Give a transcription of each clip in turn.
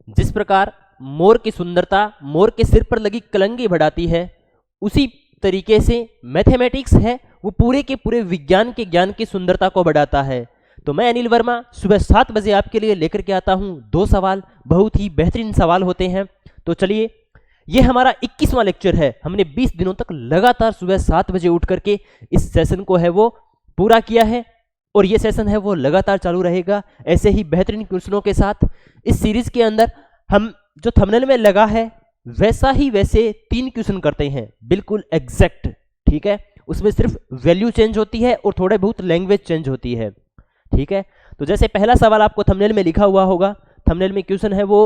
जिस प्रकार मोर की सुंदरता मोर के सिर पर लगी कलंगी बढ़ाती है, उसी तरीके से मैथमेटिक्स है वो पूरे के पूरे विज्ञान के ज्ञान की सुंदरता को बढ़ाता है। तो मैं अनिल वर्मा सुबह 7 बजे आपके लिए लेकर के आता हूं 2 सवाल, बहुत ही बेहतरीन सवाल होते हैं। तो चलिए, ये हमारा 21वां लेक्चर है। हमने 20 दिनों तक लगातार सुबह 7 बजे उठ करके इस सेशन को है वो पूरा किया है, और ये सेशन है वो लगातार चालू रहेगा ऐसे ही बेहतरीन क्वेश्चनों के साथ। इस सीरीज के अंदर हम जो थंबनेल में लगा है वैसा ही वैसे 3 क्वेश्चन करते हैं, बिल्कुल एग्जैक्ट, ठीक है। उसमें सिर्फ वैल्यू चेंज होती है और थोड़े बहुत लैंग्वेज चेंज होती है, ठीक है। तो जैसे पहला सवाल आपको थंबनेल में लिखा हुआ होगा, थंबनेल में क्वेश्चन है वो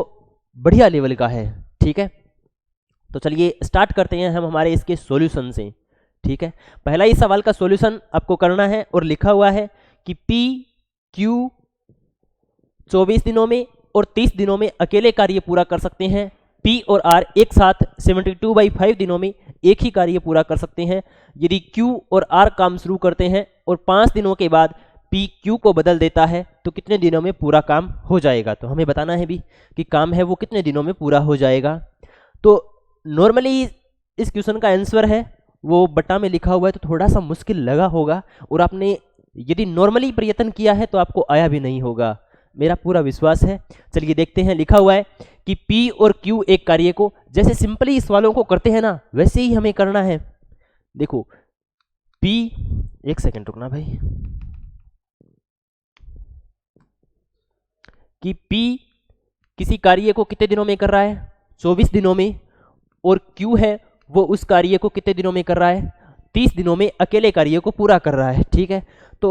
बढ़िया लेवल का है, ठीक है। तो चलिए स्टार्ट करते हैं हम हमारे इसके सॉल्यूशन से, ठीक है। पहला ही सवाल का सॉल्यूशन आपको करना है और लिखा हुआ है कि पी क्यू 24 दिनों में और 30 दिनों में अकेले कार्य पूरा कर सकते हैं। पी और आर एक साथ 72/5 दिनों में एक ही कार्य पूरा कर सकते हैं। यदि क्यू और आर काम शुरू करते हैं और 5 दिनों के बाद पी क्यू को बदल देता है तो कितने दिनों में पूरा काम हो जाएगा। तो हमें बताना है भी कि काम है वो कितने दिनों में पूरा हो जाएगा। तो नॉर्मली इस क्वेश्चन का आंसर है वो बटा में लिखा हुआ है, तो थोड़ा सा मुश्किल लगा होगा, और आपने यदि नॉर्मली प्रयत्न किया है तो आपको आया भी नहीं होगा, मेरा पूरा विश्वास है। चलिए देखते हैं, लिखा हुआ है कि P और Q एक कार्य को जैसे सिंपली इस वालों को करते हैं ना वैसे ही हमें करना है। देखो P, एक सेकंड रुकना भाई, कि P किसी कार्य को कितने दिनों में कर रहा है, 24 दिनों में, और Q है वो उस कार्य को कितने दिनों में कर रहा है, 30 दिनों में अकेले कार्य को पूरा कर रहा है, ठीक है। तो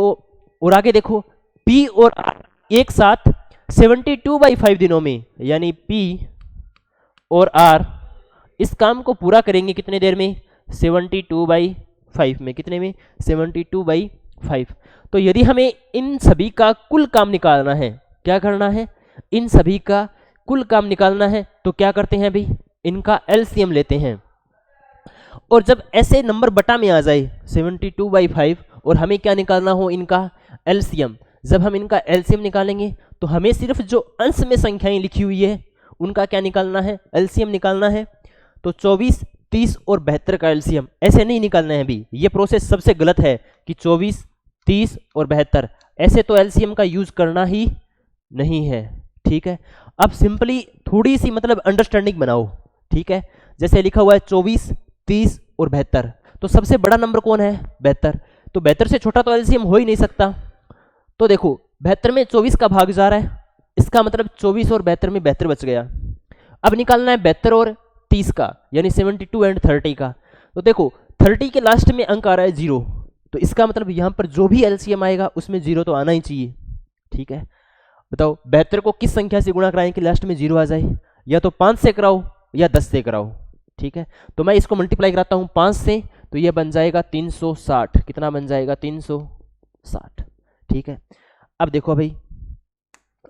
और आगे देखो P और R एक साथ 72/5 दिनों में, यानी P और R इस काम को पूरा करेंगे कितने देर में, 72/5 में। कितने में, 72/5। तो यदि हमें इन सभी का कुल काम निकालना है, क्या करना है, इन सभी का कुल काम निकालना है, तो क्या करते हैं भाई, इनका एलसीएम लेते हैं। और जब ऐसे नंबर बटा में आ जाए 72/5 और हमें क्या निकालना हो, इनका एलसीएम, जब हम इनका एलसीएम निकालेंगे तो हमें सिर्फ जो अंश में संख्याएं लिखी हुई है उनका क्या निकालना है, एलसीएम निकालना है। तो 24, 30 और 72 का एलसीएम ऐसे नहीं निकालना है अभी, ये प्रोसेस सबसे गलत है कि 24, 30 और 72 ऐसे तो एलसीएम का यूज करना ही नहीं है, ठीक है। अब सिंपली थोड़ी सी मतलब अंडरस्टैंडिंग बनाओ, ठीक है। जैसे लिखा हुआ है 24, 30 और 72, तो सबसे बड़ा नंबर कौन है, 72, तो 72 से छोटा तो एलसीएम हो ही नहीं सकता। तो देखो 72 में 24 का भाग जा रहा है, इसका मतलब 24 और 72 में 72 बच गया। अब निकालना है 72 और 30 का, यानी 72 एंड 30 का। तो देखो 30 के लास्ट में अंक आ रहा है 0, तो इसका मतलब यहां पर जो भी एलसीएम आएगा उसमें 0 तो आना ही चाहिए, ठीक है। बताओ 72 को किस संख्या से गुणा कराएं कि लास्ट में 0 आ जाए, या तो 5 से कराओ या 10 से कराओ, ठीक है। तो मैं इसको मल्टीप्लाई कराता हूं 5 से, तो ये बन जाएगा 360। कितना बन जाएगा, 360, ठीक है। अब देखो भाई,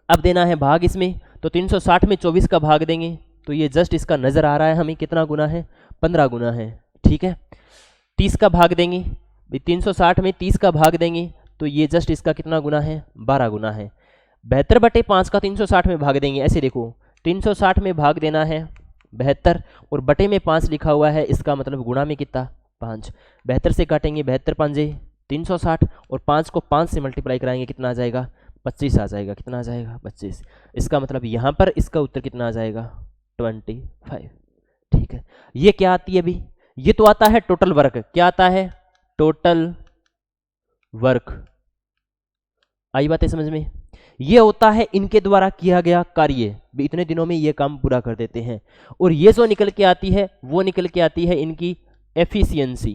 अब देना है भाग इसमें, तो 360 में 24 का भाग देंगे तो ये जस्ट इसका नजर आ रहा है हमें कितना गुना है, 15 गुना है, ठीक है। 30 का भाग देंगे, 360 में 30 का भाग देंगे तो ये जस्ट इसका कितना गुना है, 12 गुना है। 72/5 का 360 में भाग देंगे, ऐसे देखो 360 में भाग देना है 72 और बटे में 5 लिखा हुआ है, इसका मतलब गुणा में कितना, 5। 72 से काटेंगे, 72 5 360 और 5 को 5 से मल्टीप्लाई कराएंगे, कितना आ जाएगा, 25 आ जाएगा। कितना आ जाएगा, 25। इसका मतलब यहाँ पर इसका उत्तर कितना आ जाएगा, 25, ठीक है। ये क्या आती है अभी, ये तो आता है टोटल वर्क। क्या आता है, टोटल वर्क। आई बात है समझ में, ये होता है इनके द्वारा किया गया कार्य, इतने दिनों में ये काम पूरा कर देते हैं। और ये जो निकल के आती है वो निकल के आती है इनकी एफिशिएंसी।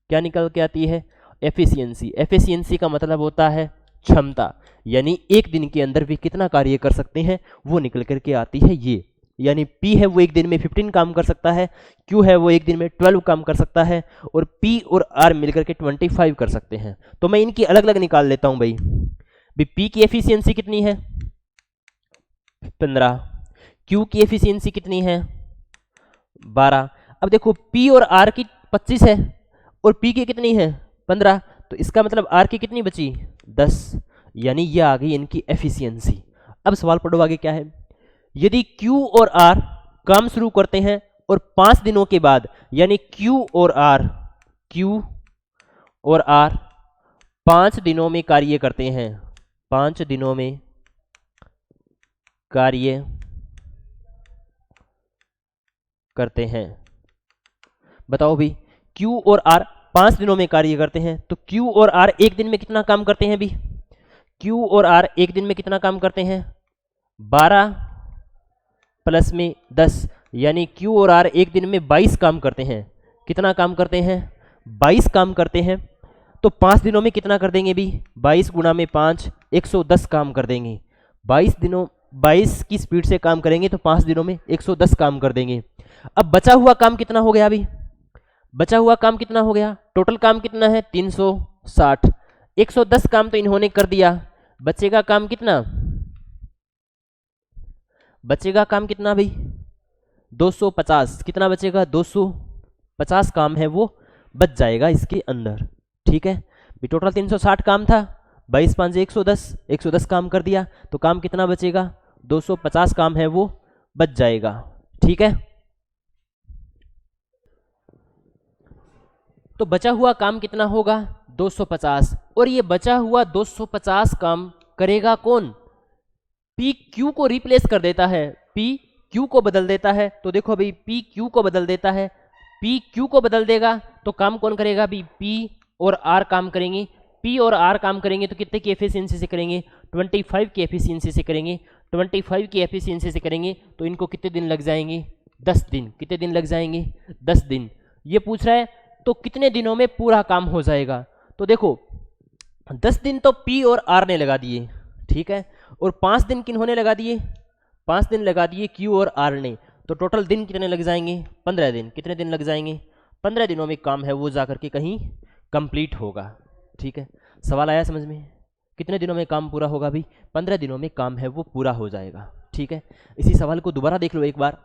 क्या निकल के आती है, एफिशिएंसी। एफिशिएंसी का मतलब होता है क्षमता, यानी एक दिन के अंदर भी कितना कार्य कर सकते हैं वो निकल करके आती है ये। यानी P है वो एक दिन में 15 काम कर सकता है, Q है वो एक दिन में 12 काम कर सकता है, और P और R मिलकर के 25 कर सकते हैं। तो मैं इनकी अलग अलग निकाल लेता हूं भाई। P की एफिशिएंसी कितनी है, 15। Q की एफिशिएंसी कितनी है, 12। अब देखो P और R की 25 है और P की कितनी है, 15, तो इसका मतलब R की कितनी बची, 10, यानी ये आ गई इनकी एफिशिएंसी। अब सवाल पढ़ो आगे क्या है, यदि Q और R काम शुरू करते हैं और 5 दिनों के बाद, यानी Q और R 5 दिनों में कार्य करते हैं, 5 दिनों में कार्य करते हैं। बताओ भी, Q और R 5 दिनों में कार्य करते हैं, तो Q और R एक दिन में कितना काम करते हैं भी? Q और R एक दिन में कितना काम करते हैं? 12 प्लस में 10, यानी Q और R एक दिन में 22 काम करते हैं। कितना काम करते हैं? 22 काम करते हैं। तो 5 दिनों में कितना कर देंगे भी? 22 गुणा में 5, 110 काम कर देंगे। 22 की स्पीड से काम करेंगे तो 5 दिनों में 110 काम कर देंगे। अब बचा हुआ काम कितना हो गया अभी? बचा हुआ काम कितना हो गया? टोटल काम कितना है? 360। 110 काम तो इन्होंने कर दिया, बचेगा काम कितना? बचेगा काम कितना भाई? 250। कितना बचेगा? 250 काम है वो बच जाएगा इसके अंदर। ठीक है, टोटल 360 काम था, 22 5 110, 110 काम कर दिया, तो काम कितना बचेगा? 250 काम है वो बच जाएगा। ठीक है, तो बचा हुआ काम कितना होगा? 250। और ये बचा हुआ 250 काम करेगा कौन? पी क्यू को रिप्लेस कर देता है, पी क्यू को बदल देता है। तो देखो भाई, पी क्यू को बदल देता है, पी क्यू को बदल देगा तो काम कौन करेगा भी? पी और आर काम करेंगे। पी और आर काम करेंगे तो कितने की एफिशिएंसी से करेंगे? 25 की एफिशिएंसी से करेंगे। 25 की एफिशिएंसी से करेंगे तो इनको कितने दिन लग जाएंगे? 10 दिन। कितने दिन लग जाएंगे? 10 दिन। ये पूछ रहा है तो कितने दिनों में पूरा काम हो जाएगा? तो देखो 10 दिन तो पी और आर ने लगा दिए, ठीक है, और 5 दिन किन्होंने लगा दिए? 5 दिन लगा दिए क्यू और आर ने। तो टोटल दिन कितने लग जाएंगे? 15 दिन। कितने दिन लग जाएंगे? 15 दिनों में काम है वो जाकर के कहीं कंप्लीट होगा। ठीक है, सवाल आया समझ में? कितने दिनों में काम पूरा होगा भी? 15 दिनों में काम है वो पूरा हो जाएगा। ठीक है, इसी सवाल को दोबारा देख लो एक बार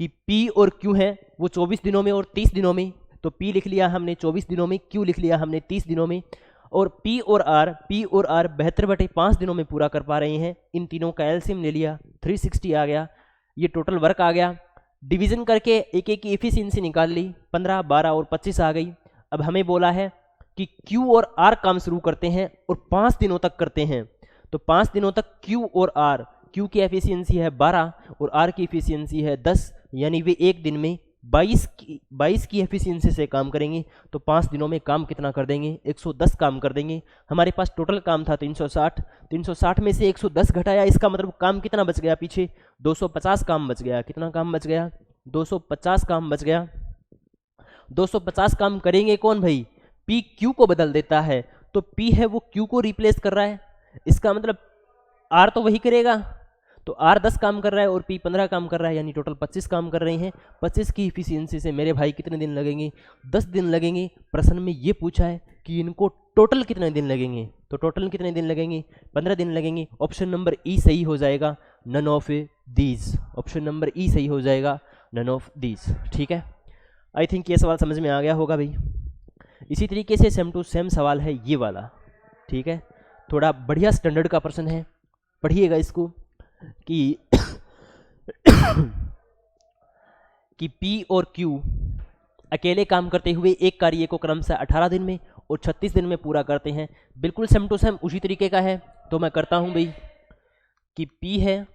कि P और Q है वो 24 दिनों में और 30 दिनों में। तो P लिख लिया हमने 24 दिनों में, Q लिख लिया हमने 30 दिनों में, और P और R 72/5 दिनों में पूरा कर पा रहे हैं। इन तीनों का एलसीएम ले लिया, 360 आ गया। ये टोटल वर्क आ गया। डिवीजन करके एक एक की एफिशिएंसी निकाल ली, 15, 12 और 25 आ गई। अब हमें बोला है कि Q और R काम शुरू करते हैं और 5 दिनों तक करते हैं। तो 5 दिनों तक Q और R, Q की एफिशिएंसी है 12 और R की एफिशिएंसी है 10, यानी वे एक दिन में 22 की एफिशिएंसी से काम करेंगे। तो 5 दिनों में काम कितना कर देंगे? 110 काम कर देंगे। हमारे पास टोटल काम था 360, 360 में से 110 घटाया, इसका मतलब काम कितना बच गया पीछे? 250 काम बच गया। कितना काम बच गया? 250 काम बच गया। 250 काम करेंगे कौन भाई? P Q को बदल देता है। तो P है वो Q को रिप्लेस कर रहा है, इसका मतलब R तो वही करेगा। तो R 10 काम कर रहा है और P 15 काम कर रहा है, यानी टोटल 25 काम कर रहे हैं। 25 की इफिशियंसी से मेरे भाई कितने दिन लगेंगे? 10 दिन लगेंगे। प्रश्न में ये पूछा है कि इनको टोटल कितने दिन लगेंगे, तो टोटल कितने दिन लगेंगे? 15 दिन लगेंगे। ऑप्शन नंबर ई सही हो जाएगा, none of these. Option number E सही हो जाएगा, नन ऑफ दीज। ठीक है, आई थिंक ये सवाल समझ में आ गया होगा भाई। इसी तरीके से सेम टू सेम सवाल है ये वाला। ठीक है, थोड़ा बढ़िया स्टैंडर्ड का प्रश्न है, पढ़िएगा इसको कि कि P और Q अकेले काम करते हुए एक कार्य को क्रमशः 18 दिन में और 36 दिन में पूरा करते हैं। बिल्कुल सेम टू सेम उसी तरीके का है। तो मैं करता हूं भाई कि P है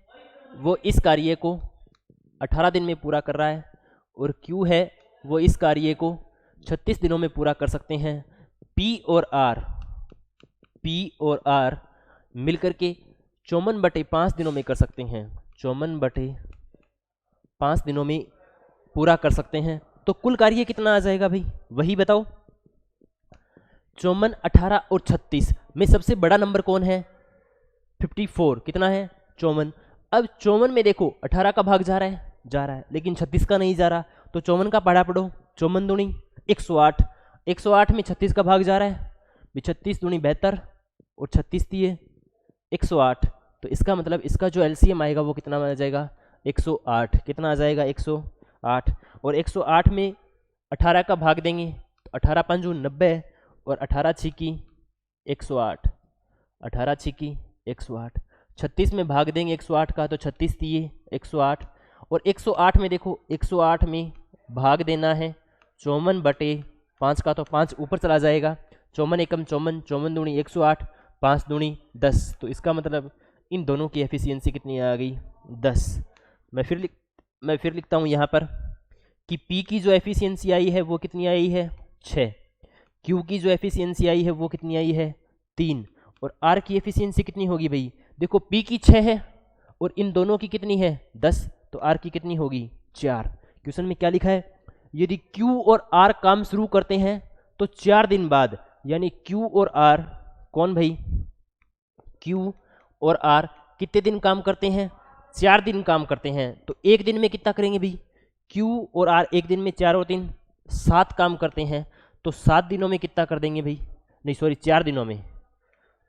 वो इस कार्य को 18 दिन में पूरा कर रहा है और Q है वो इस कार्य को 36 दिनों में पूरा कर सकते हैं। P और R मिलकर के 54/5 दिनों में कर सकते हैं। 54/5 दिनों में पूरा कर सकते हैं। तो कुल कार्य कितना आ जाएगा भाई? वही बताओ। 54, 18 और 36 में सबसे बड़ा नंबर कौन है? 54। कितना है? 54। अब 54 में देखो 18 का भाग जा रहा है, लेकिन 36 का नहीं जा रहा। तो 54 का पढ़ा पढ़ो। 54 दूनी 108, 108 में 36 का भाग जा रहा है, 36 दूनी 72 और 36 दिए 108। तो इसका मतलब इसका जो एलसीएम आएगा वो कितना आ जाएगा? 108। कितना आ जाएगा? 108। और 108 में 18 का भाग देंगे तो 18 5 90 और 18 छिकी 108, 18 छिकी 108। 36 में भाग देंगे 108 का तो 36 दिए 108, और 108 में देखो 108 में भाग देना है 54/5 का, तो 5 ऊपर चला जाएगा, 54 एकम 54, 54 दूनी 108, 5 दूनी 10, तो इसका मतलब इन दोनों की एफिशिएंसी कितनी आ गई 10। मैं फिर लिखता हूँ यहाँ पर कि P की जो एफिशिएंसी आई है वो कितनी आई है 6, Q की जो एफिशिएंसी आई है वो कितनी आई है 3, और R की एफिशिएंसी कितनी होगी भाई, देखो P की 6 है और इन दोनों की कितनी है 10, तो R की कितनी होगी 4। क्वेश्चन में क्या लिखा है, यदि Q और R काम शुरू करते हैं तो 4 दिन बाद, यानी Q और R कौन भाई, Q और R कितने दिन काम करते हैं 4 दिन काम करते हैं, तो एक दिन में कितना करेंगे भाई, Q और R एक दिन में 4 और 3 7 काम करते हैं, तो 7 दिनों में कितना कर देंगे भाई, नहीं सॉरी 4 दिनों में,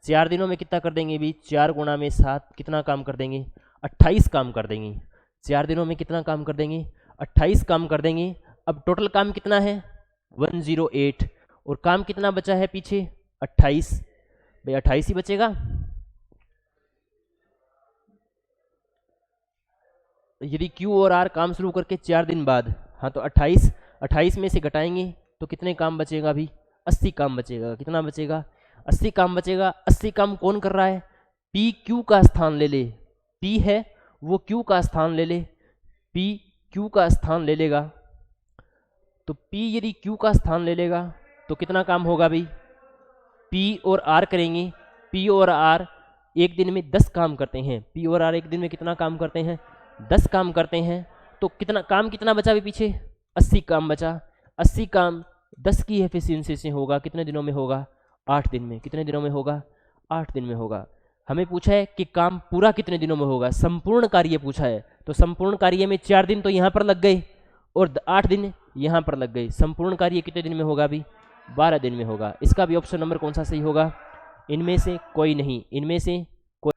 4 दिनों में कितना कर देंगे भाई, 4 गुणा में 7 कितना काम कर देंगे 28 काम कर देंगे, 4 दिनों में कितना काम कर देंगे 28 काम कर देंगे। अब टोटल काम कितना है 108, और काम कितना बचा है पीछे 28, भाई 28 ही बचेगा, यदि Q और R काम शुरू करके 4 दिन बाद, हाँ तो 28 में से घटाएंगे तो कितने काम बचेगा अभी 80 काम बचेगा, कितना बचेगा 80 काम बचेगा। 80 काम कौन कर रहा है, P Q का स्थान ले ले, P है वो Q का स्थान ले ले, P Q का स्थान ले लेगा, तो P यदि Q का स्थान ले लेगा तो कितना काम होगा भाई, P और R करेंगे, P और R एक दिन में 10 काम करते हैं, P और R एक दिन में कितना काम करते हैं 10 काम करते हैं, तो कितना बचा भी पीछे 80 काम बचा। 80 काम 10 की एफिशिएंसी से होगा, कितने दिनों में होगा 8 दिन में, कितने दिनों में होगा 8 दिन में होगा। हमें पूछा है कि काम पूरा कितने दिनों में होगा, संपूर्ण कार्य पूछा है, तो संपूर्ण कार्य में 4 दिन तो यहाँ पर लग गए और 8 दिन यहाँ पर लग गए, संपूर्ण कार्य कितने दिन में होगा अभी 12 दिन में होगा। इसका भी ऑप्शन नंबर कौन सा सही होगा, इनमें से कोई नहीं, इनमें से कोई।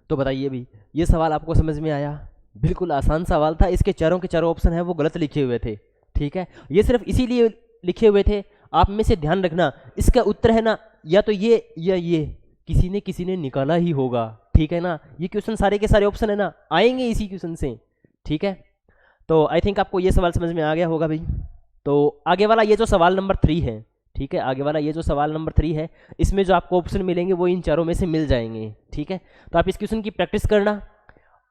तो बताइए भी ये सवाल आपको समझ में आया, बिल्कुल आसान सवाल था, इसके चारों के चारों ऑप्शन है वो गलत लिखे हुए थे, ठीक है, ये सिर्फ इसीलिए लिखे हुए थे, आप में से ध्यान रखना इसका उत्तर है ना या तो ये या ये, किसी ने निकाला ही होगा, ठीक है ना, ये क्वेश्चन सारे के सारे ऑप्शन है ना आएंगे इसी क्वेश्चन से, ठीक है। तो आई थिंक आपको ये सवाल समझ में आ गया होगा भाई। तो आगे वाला ये जो सवाल नंबर 3 है, ठीक है, आगे वाला ये जो सवाल नंबर 3 है इसमें जो आपको ऑप्शन मिलेंगे वो इन चारों में से मिल जाएंगे, ठीक है। तो आप इस क्वेश्चन की प्रैक्टिस करना,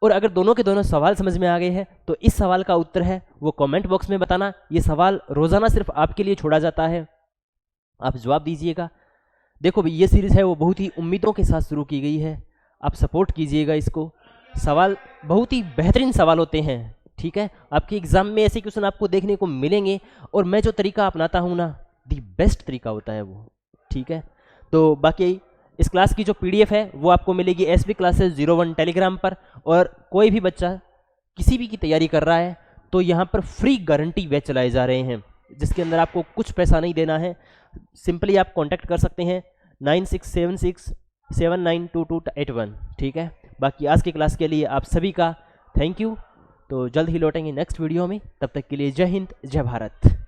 और अगर दोनों के दोनों सवाल समझ में आ गए हैं तो इस सवाल का उत्तर है वो कमेंट बॉक्स में बताना। ये सवाल रोजाना सिर्फ आपके लिए छोड़ा जाता है, आप जवाब दीजिएगा। देखो भाई ये सीरीज़ है वो बहुत ही उम्मीदों के साथ शुरू की गई है, आप सपोर्ट कीजिएगा इसको, सवाल बहुत ही बेहतरीन सवाल होते हैं, ठीक है, आपके एग्जाम में ऐसे क्वेश्चन आपको देखने को मिलेंगे, और मैं जो तरीका अपनाता हूँ ना दी बेस्ट तरीका होता है वो, ठीक है। तो बाकी इस क्लास की जो PDF है वो आपको मिलेगी SB Classes 01 टेलीग्राम पर, और कोई भी बच्चा किसी भी की तैयारी कर रहा है तो यहाँ पर फ्री गारंटी बैच चलाए जा रहे हैं जिसके अंदर आपको कुछ पैसा नहीं देना है, सिंपली आप कांटेक्ट कर सकते हैं 9676792281, ठीक है। बाकी आज की क्लास के लिए आप सभी का थैंक यू, तो जल्द ही लौटेंगे नेक्स्ट वीडियो में, तब तक के लिए जय हिंद जय भारत।